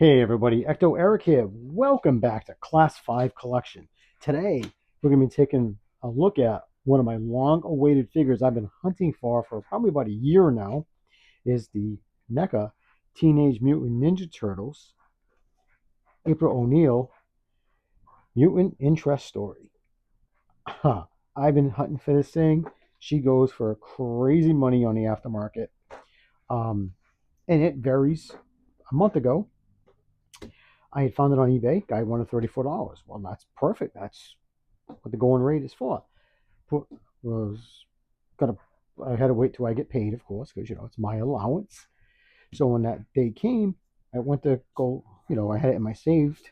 Hey everybody, Ecto Eric here. Welcome back to Class 5 Collection. Today, we're going to be taking a look at one of my long-awaited figures I've been hunting for probably about a year now, is the NECA Teenage Mutant Ninja Turtles April O'Neil Mutant Interest Story. Huh. I've been hunting for this thing. She goes for crazy money on the aftermarket. Um, and it varies. A month ago, I had found it on eBay. Guy wanted $34. Well, that's perfect. That's what the going rate is for. Put, was gonna. I had to wait till I get paid, of course, because it's my allowance. So when that day came, I went to go. I had it in my saved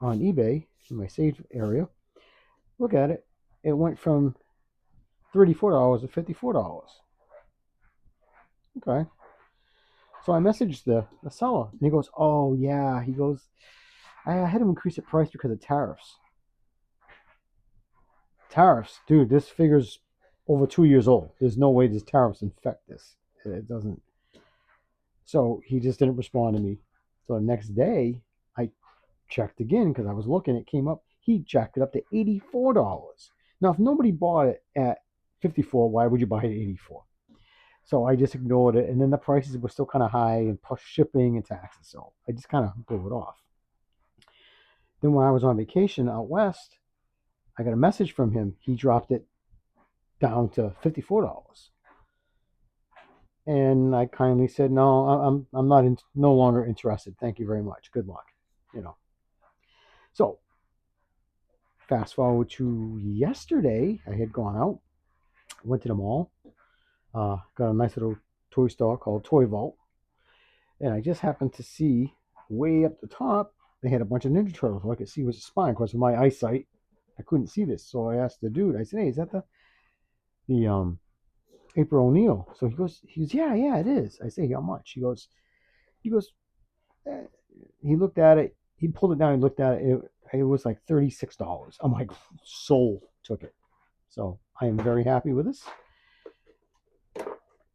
on eBay in my saved area. Look at it. It went from $34 to $54. Okay. So I messaged the seller, and he goes, "Oh yeah." He goes, "I had to increase the price because of tariffs." Tariffs, dude. This figure's over 2 years old. There's no way these tariffs infect this. It doesn't. So he just didn't respond to me. So the next day, I checked again because I was looking. It came up. He jacked it up to $84. Now, if nobody bought it at 54, why would you buy it at 84? So I just ignored it, and then the prices were still kind of high, and plus shipping and taxes. So I just kind of blew it off. Then when I was on vacation out west, I got a message from him. He dropped it down to $54. And I kindly said, "No, I'm not no longer interested. Thank you very much. Good luck." You know. So fast forward to yesterday, I had gone out, went to the mall, got a nice little toy store called Toy Vault, and I just happened to see way up the top they had a bunch of Ninja Turtles, so I could see what's the spine. Of course, with my eyesight, I couldn't see this, so I asked the dude. I said, "Hey, is that the April O'Neil?" So he goes, "Yeah, yeah, it is." I say, "How much?" He goes, eh. He looked at it. He pulled it down. He looked at it. It was like $36. I'm like, sold. Took it. So I am very happy with this.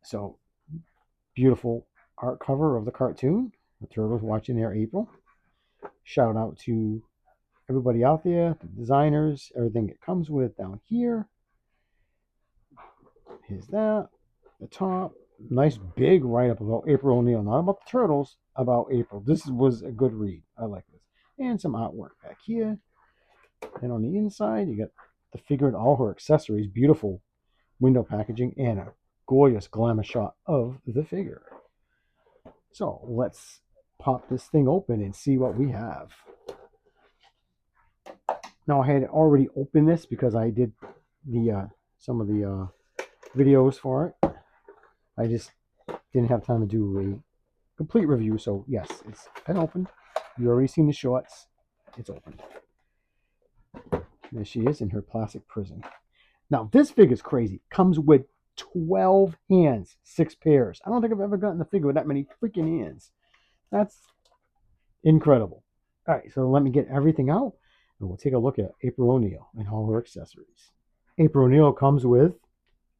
So beautiful art cover of the cartoon. The turtles watching their April. Shout out to everybody out there, the designers, everything it comes with down here. Here's that. The top. Nice big write up about April O'Neil. Not about the turtles, about April. This was a good read. I like this. And some artwork back here. And on the inside, you got the figure and all her accessories. Beautiful window packaging and a gorgeous glamour shot of the figure. So let's pop this thing open and see what we have. Now I had already opened this because I did the some of the videos for it. I just didn't have time to do a complete review. So yes, it's been opened. You already seen the shorts. It's opened. There she is in her plastic prison. Now this figure is crazy. Comes with 12 hands, 6 pairs. I don't think I've ever gotten a figure with that many freaking hands. That's incredible. All right, so let me get everything out, and we'll take a look at April O'Neil and all her accessories. April O'Neil comes with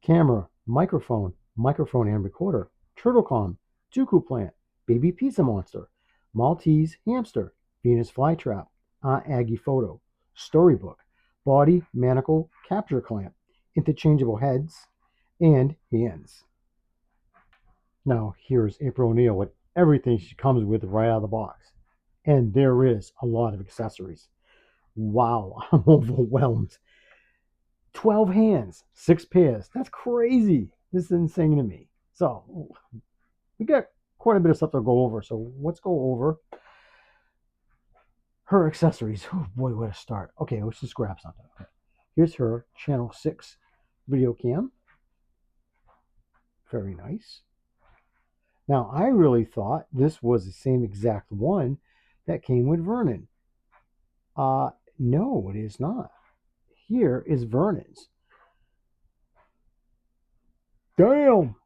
camera, microphone and recorder, turtlecom, Dooku plant, baby pizza monster, Maltese hamster, Venus flytrap, Aunt Aggie photo, storybook, body manacle capture clamp, interchangeable heads, and hands. Now here's April O'Neil with everything she comes with right out of the box. And there is a lot of accessories. Wow, I'm overwhelmed. 12 hands, 6 pairs. That's crazy. This is insane to me. So we got quite a bit of stuff to go over. So let's go over her accessories. Oh boy, where to start? Okay, let's just grab something. Okay. Here's her channel 6 video cam. Very nice. Now I really thought this was the same exact one that came with Vernon. No, it is not. Here is Vernon's. Damn.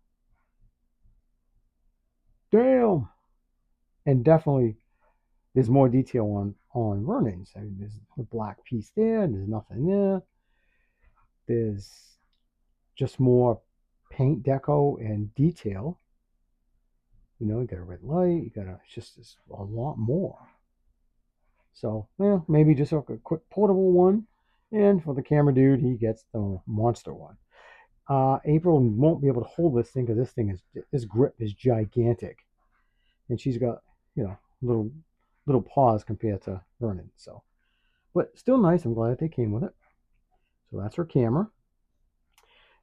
Damn. And definitely there's more detail on Vernon's. I mean, there's the black piece there. There's nothing there. There's just more paint deco and detail. You know, you got a red light. You got it's just a lot more. So, well, maybe just a quick portable one. And for the camera dude, he gets the monster one. April won't be able to hold this thing because this grip is gigantic, and she's got, you know, little paws compared to Vernon. So, but still nice. I'm glad that they came with it. So that's her camera,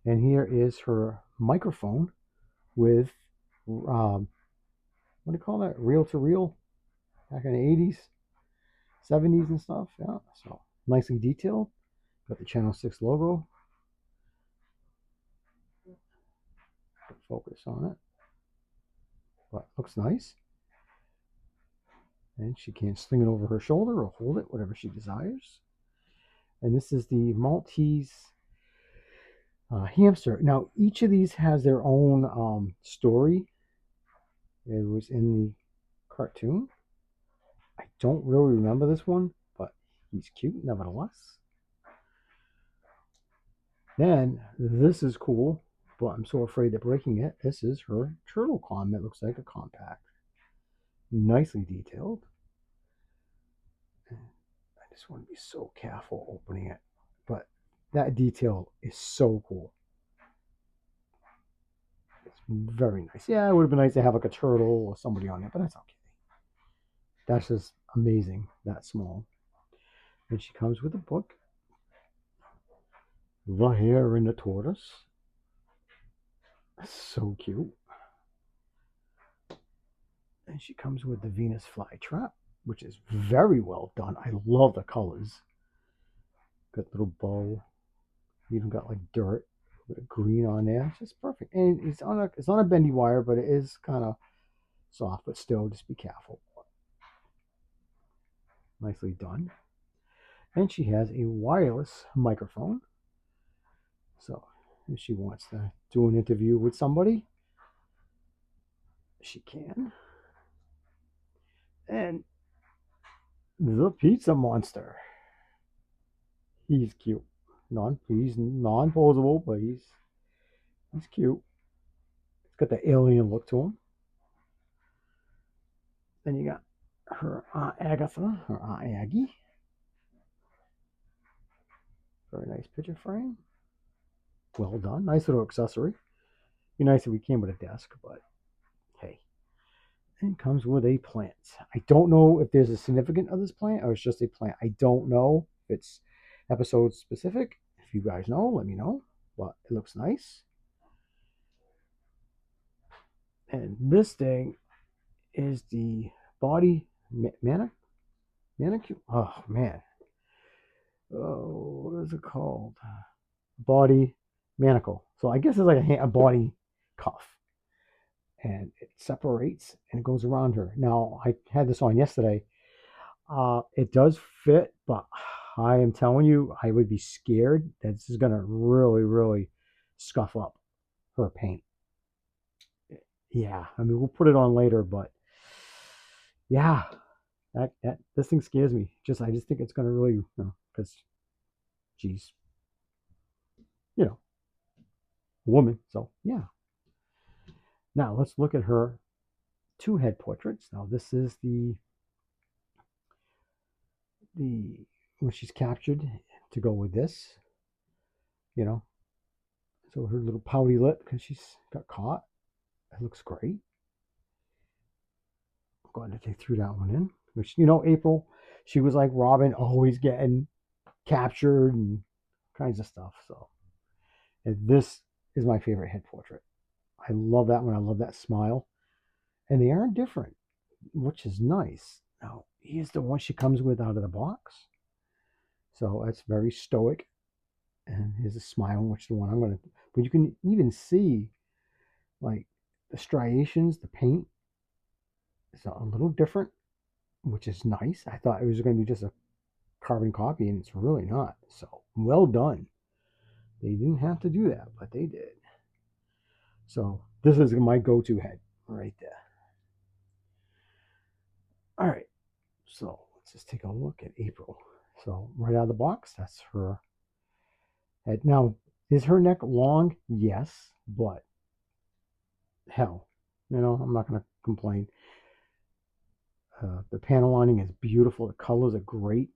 and here is her microphone with what do you call that? Reel to reel, back in the 80s, 70s and stuff. Yeah, so nicely detailed. Got the Channel 6 logo. Focus on it, but looks nice. And she can sling it over her shoulder or hold it, whatever she desires. And this is the Maltese hamster. Now, each of these has their own story. It was in the cartoon. I don't really remember this one, but he's cute nevertheless. Then, this is cool, but I'm so afraid of breaking it. This is her turtle com. It looks like a compact. Nicely detailed. I just want to be so careful opening it. But that detail is so cool. It's very nice. Yeah, it would have been nice to have like a turtle or somebody on it, but that's okay. That's just amazing, that small. And she comes with a book. The Hare and the Tortoise. So cute. And she comes with the Venus flytrap, which is very well done. I love the colors. Got a little bow. Even got like dirt with a green on there. It's just perfect. And it's on a bendy wire, but it is kind of soft, but still just be careful. Nicely done. And she has a wireless microphone. So if she wants to do an interview with somebody, she can. And the pizza monster. He's cute. He's non-posable, but he's cute. He's got the alien look to him. Then you got her Aunt Agatha, her Aunt Aggie. Very nice picture frame. Well done. Nice little accessory. Be nice if we came with a desk, but hey. And comes with a plant. I don't know if there's a significance of this plant or it's just a plant. I don't know if it's episode specific. If you guys know, let me know. But it looks nice. And this thing is the body manicure. Oh man. Oh, what is it called? Body manacle. So I guess it's like a body cuff. And it separates and it goes around her. Now, I had this on yesterday. It does fit, but I am telling you, I would be scared that this is going to really, really scuff up her paint. Yeah, I mean, we'll put it on later, but yeah, that this thing scares me. I just think it's going to really, because she's, a woman. So yeah. Now let's look at her two head portraits. Now this is the when she's captured to go with this, So her little pouty lip because she's got caught. It looks great. I'm glad that they threw that one in. Which, April, she was like Robin, always getting captured and kinds of stuff. So, and this is my favorite head portrait. I love that one. I love that smile. And they aren't different, which is nice. Now, here's the one she comes with out of the box. So that's very stoic. And here's a smile, which is the one I'm going to. But you can even see, like, the striations, the paint is a little different, which is nice. I thought it was going to be just a carbon copy, and it's really not. So, well done. They didn't have to do that, but they did. So, this is my go-to head right there. All right. So, let's just take a look at April. So, right out of the box, that's her head. Now, is her neck long? Yes, but hell, I'm not going to complain. The panel lining is beautiful. The colors are great.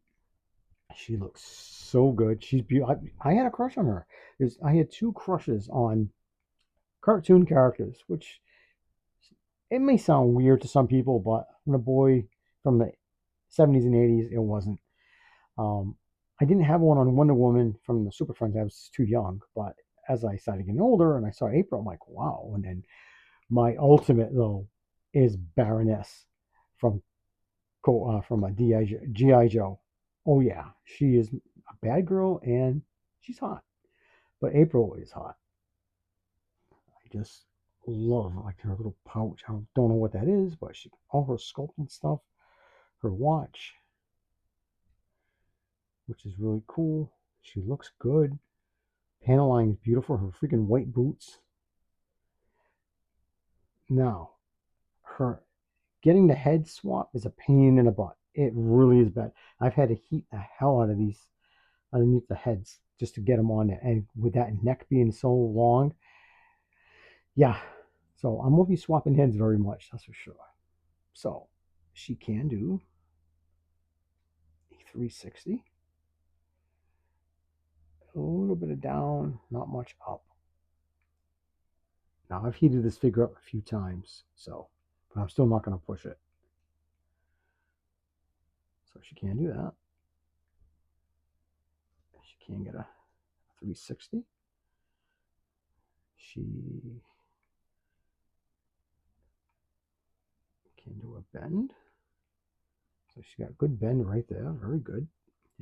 She looks so good. She's beautiful. I had a crush on her. I had two crushes on cartoon characters, which it may sound weird to some people, but from a boy from the 70s and 80s, it wasn't. Um, I didn't have one on Wonder Woman from the Super Friends. I was too young. But as I started getting older and I saw April, I'm like, wow. And then my ultimate, though, is Baroness from from a G.I. Joe. Oh, yeah. She is a bad girl and she's hot. But April is hot. I just love like her little pouch. I don't know what that is, but all her sculpting stuff, her watch, which is really cool. She looks good. Panel line is beautiful. Her freaking white boots. Now, her getting the head swap is a pain in the butt. It really is bad. I've had to heat the hell out of these underneath the heads just to get them on there. And with that neck being so long, yeah. So I won't be swapping heads very much, that's for sure. So she can do a 360. A little bit of down, not much up. Now I've heated this figure up a few times, but I'm still not going to push it. So she can do that. She can get a 360. She can do a bend. So she got a good bend right there. Very good.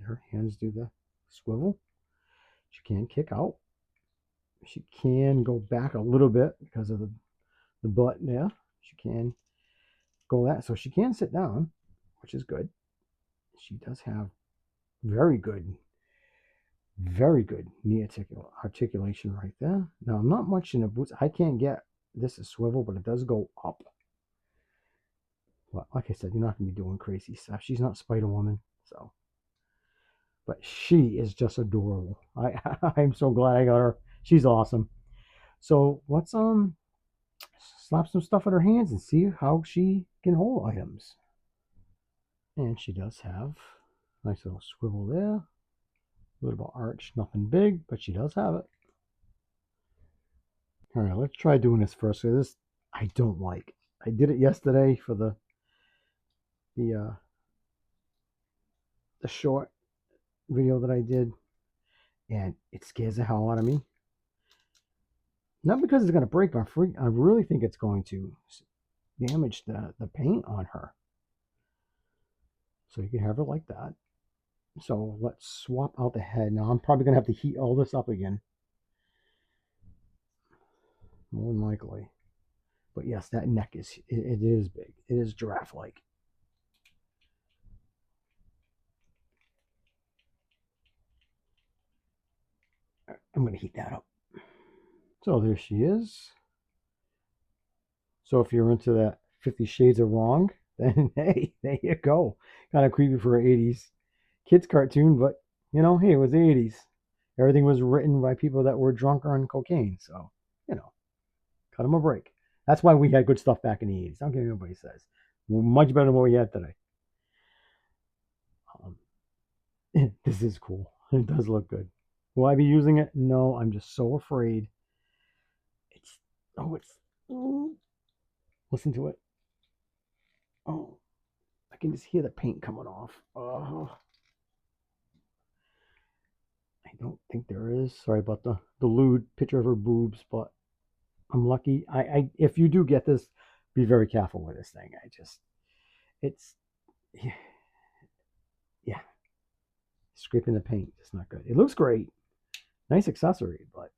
Her hands do the swivel. She can kick out. She can go back a little bit because of the butt there. She can go that. So she can sit down, which is good. She does have very good knee articulation right there. Now, I'm not much in the boots. I can't get this to swivel, but it does go up. But like I said, you're not going to be doing crazy stuff. She's not Spider-Woman, so. But she is just adorable. I'm so glad I got her. She's awesome. So let's slap some stuff in her hands and see how she can hold items. And she does have a nice little swivel there. A little bit of arch, nothing big, but she does have it. All right, let's try doing this first. So this I don't like. I did it yesterday for the short video that I did, and it scares the hell out of me. Not because it's going to break my freak. I really think it's going to damage the paint on her. So you can have her like that. So let's swap out the head. Now I'm probably going to have to heat all this up again. More than likely. But yes, that neck is big. It is giraffe-like. I'm going to heat that up. So there she is. So if you're into that 50 Shades of Wrong, then hey, there you go. Kind of creepy for an 80s kids cartoon, but hey, it was the 80s. Everything was written by people that were drunk or on cocaine, so cut them a break. That's why we had good stuff back in the 80s. I don't care what anybody says. Much better than what we have today. This is cool. It does look good. Will I be using it? No, I'm just so afraid. Listen to it. Oh, I can just hear the paint coming off. Oh, I don't think there is. Sorry about the lewd picture of her boobs, but I'm lucky. If you do get this, be very careful with this thing. It's yeah, scraping the paint. It's not good. It looks great. Nice accessory, but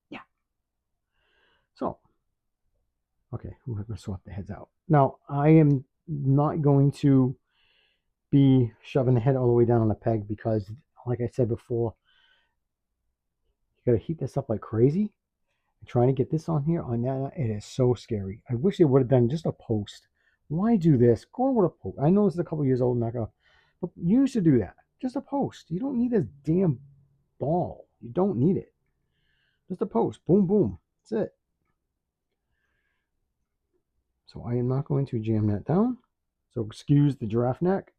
yeah. So, okay, we're going to swap the heads out. Now, I am not going to be shoving the head all the way down on the peg because, like I said before, you got to heat this up like crazy. And trying to get this on here, on that, it is so scary. I wish they would have done just a post. Why do this? Go with a post. I know it's a couple years old, not gonna, but you used to do that. Just a post. You don't need this damn ball. You don't need it. Just a post. Boom, boom. That's it. So I am not going to jam that down. So excuse the giraffe neck.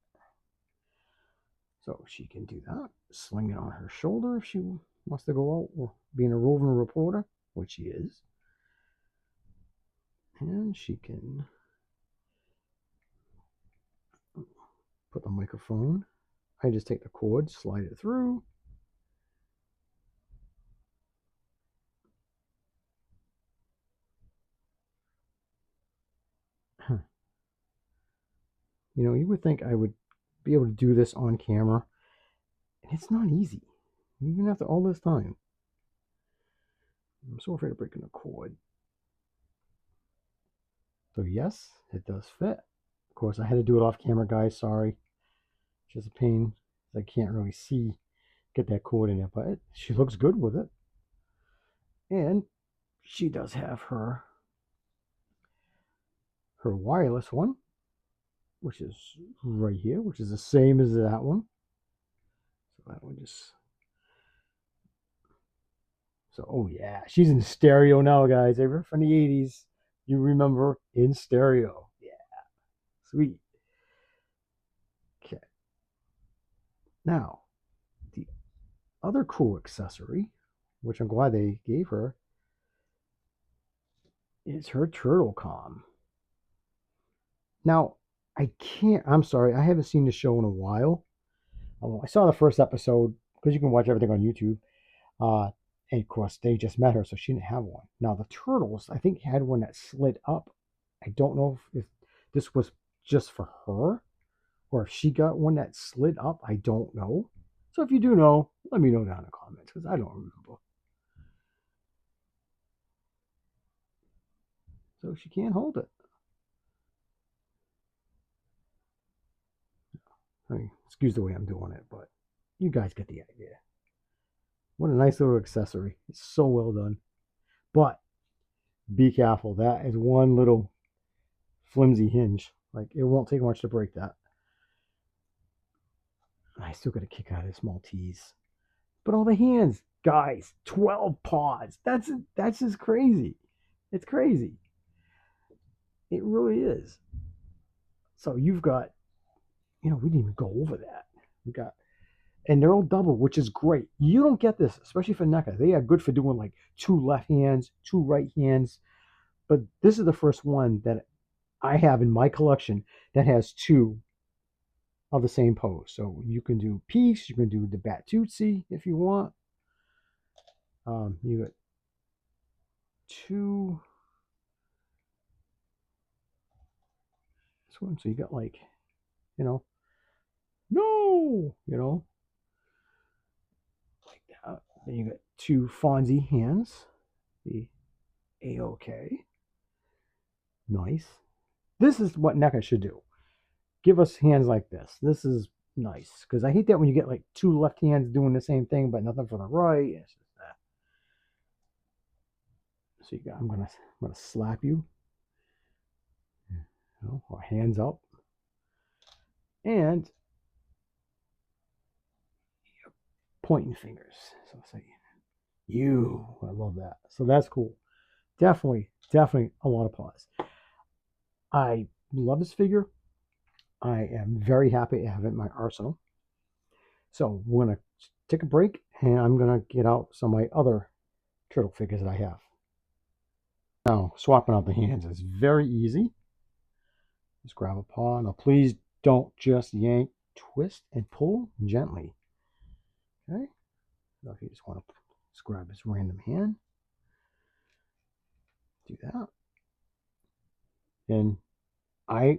So she can do that. Sling it on her shoulder if she wants to go out or being a roving reporter, which she is. And she can put the microphone. I just take the cord, slide it through. You know, you would think I would be able to do this on camera, and it's not easy, even after all this time. I'm so afraid of breaking the cord. So yes, it does fit. Of course, I had to do it off camera, guys. Sorry. It's just a pain. I can't really see, get that cord in it, but she looks good with it. And she does have her wireless one, which is right here, which is the same as that one. So that one just... So, oh yeah, she's in stereo now, guys. Ever from the 80s, you remember in stereo. Yeah, sweet. Okay. Now, the other cool accessory, which I'm glad they gave her, is her turtle comm. Now, I'm sorry, I haven't seen the show in a while. I saw the first episode, because you can watch everything on YouTube. And of course, they just met her, so she didn't have one. Now, the turtles, I think, had one that slid up. I don't know if this was just for her, or if she got one that slid up. I don't know. So if you do know, let me know down in the comments, because I don't remember. So she can't hold it. I mean, excuse the way I'm doing it, but you guys get the idea. What a nice little accessory. It's so well done. But be careful. That is one little flimsy hinge. Like, it won't take much to break that. I still got a kick out of this Maltese. But all the hands, guys, 12 paws. That's just crazy. It's crazy. It really is. So you've got, we didn't even go over that. We got, and they're all double, which is great. You don't get this, especially for NECA. They are good for doing like 2 left hands, 2 right hands. But this is the first one that I have in my collection that has 2 of the same pose. So you can do peace, you can do the Batusi if you want. You got 2. This one, so you got like, no, like that. Then you got 2 Fonzie hands. The A-OK. Nice. This is what NECA should do. Give us hands like this. This is nice, because I hate that when you get like 2 left hands doing the same thing, but nothing for the right. It's just that. So you got, I'm gonna slap you. Or hands up. And pointing fingers. So say you. I love that. So that's cool. Definitely a lot of paws. I love this figure. I am very happy to have it in my arsenal. So we're going to take a break, and I'm going to get out some of my other turtle figures that I have. Now, swapping out the hands is very easy. Just grab a paw. Now, please don't just yank, twist, and pull gently. Okay? So if you just want to just grab this random hand, do that. And I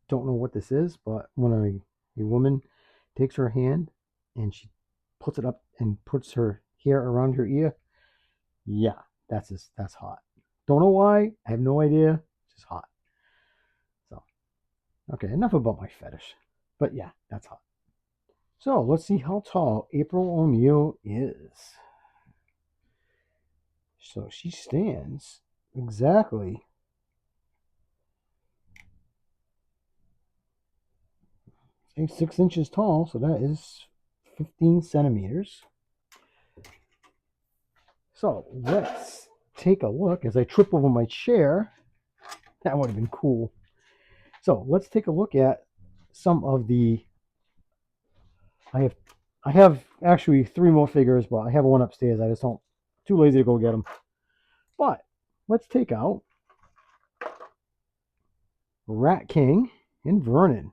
don't know what this is, but when a woman takes her hand and she puts it up and puts her hair around her ear, yeah, that's hot. Don't know why. I have no idea. It's just hot. So, okay, enough about my fetish. But yeah, that's hot. So let's see how tall April O'Neil is. So she stands exactly 6 inches tall, so that is 15 centimeters. So let's take a look as I trip over my chair. That would have been cool. So let's take a look at some of the. I have actually 3 more figures, but I have one upstairs. I just don't too lazy to go get them. But let's take out Rat King and Vernon.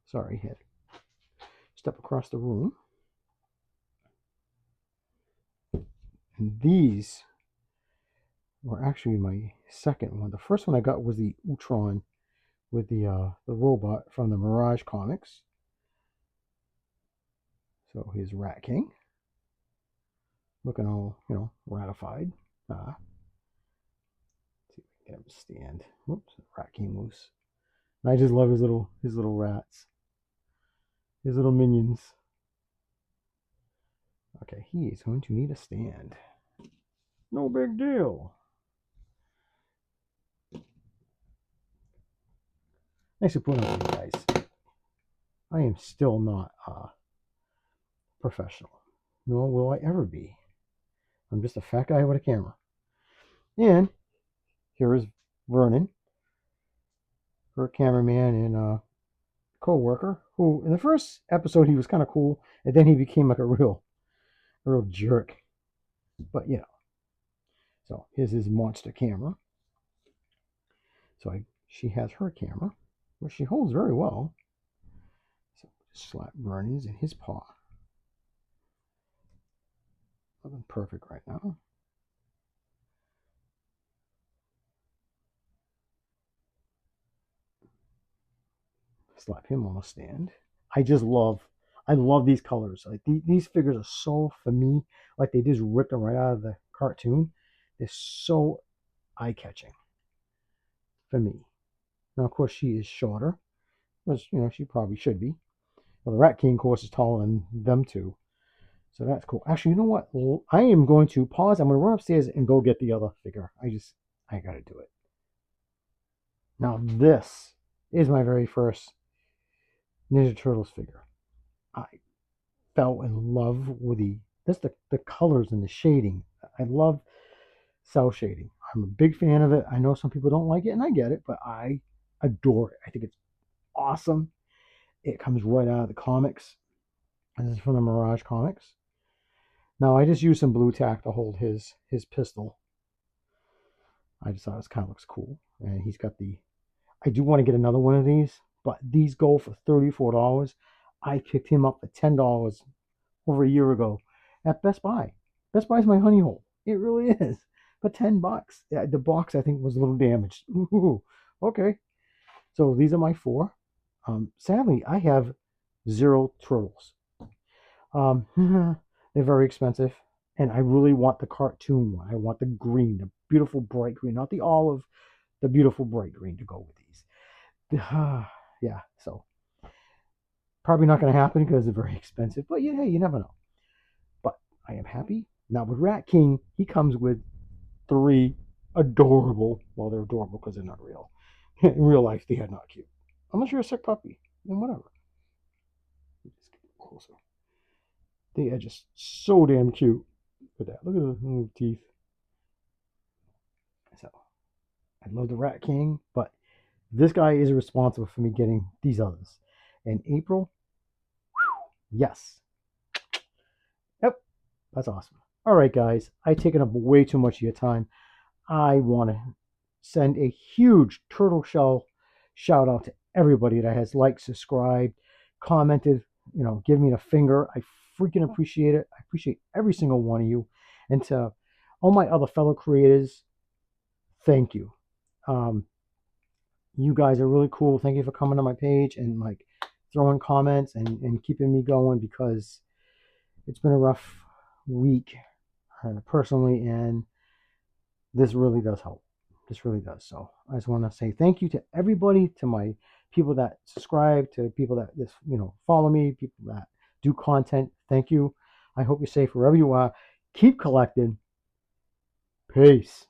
Sorry, had to step across the room. And these were actually my second one. The first one I got was the Utron with the robot from the Mirage comics. So here's Rat King, looking all ratified. Let's see if we can get him to stand. Whoops, Rat King loose. And I just love his little rats, his little minions. Okay, he is going to need a stand. No big deal. Thanks for putting up with me, guys. I am still not professional, nor will I ever be. I'm just a fat guy with a camera. And here is Vernon, her cameraman and co-worker, who in the first episode he was kind of cool, and then he became like a real jerk. But so here's his monster camera. So she has her camera, which she holds very well. So just slap Vernon's in his paw. Looking perfect right now. Slap him on the stand. I love these colors. Like these figures are so, for me, like they just ripped them right out of the cartoon. They're so eye-catching for me. Now, of course, she is shorter, which she probably should be. Well, the Rat King, of course, is taller than them two, so that's cool. Actually, you know what? I am going to pause. I'm going to run upstairs and go get the other figure. I got to do it. Now, this is my very first Ninja Turtles figure. I fell in love with the colors and the shading. I love cell shading. I'm a big fan of it. I know some people don't like it, and I get it, but I adore it. I think it's awesome. It comes right out of the comics. This is from the Mirage comics. Now I just used some blue tack to hold his pistol. I just thought this kind of looks cool, and he's got the. I do want to get another one of these, but these go for $34. I picked him up for $10 over a year ago at Best Buy. Best Buy's my honey hole. It really is. But $10. Yeah, the box I think was a little damaged. Ooh, okay. So these are my 4. Sadly, I have 0 turtles. They're very expensive, and I really want the cartoon one. I want the green, the beautiful bright green, not the olive, the beautiful bright green to go with these. Yeah, so probably not going to happen because they're very expensive, but yeah, hey, you never know. But I am happy. Now with Rat King, he comes with 3 adorable, well, they're adorable because they're not real. In real life, they are not cute. Unless you're a sick puppy, then whatever. Just get closer. They are just so damn cute. Look at that. Look at the little teeth. So, I love the Rat King, but this guy is responsible for me getting these others. In April, yes. Yep, that's awesome. All right, guys, I've taken up way too much of your time. I want to send a huge Turtle Shell shout out to everybody that has liked, subscribed, commented, give me the finger. I freaking appreciate it. I appreciate every single one of you. And to all my other fellow creators, thank you. You guys are really cool. Thank you for coming on my page and like throwing comments and keeping me going, because it's been a rough week personally, and this really does help. This really does. So I just want to say thank you to everybody, to my people that subscribe, to people that just follow me, people that do content. Thank you. I hope you're safe wherever you are. Keep collecting. Peace.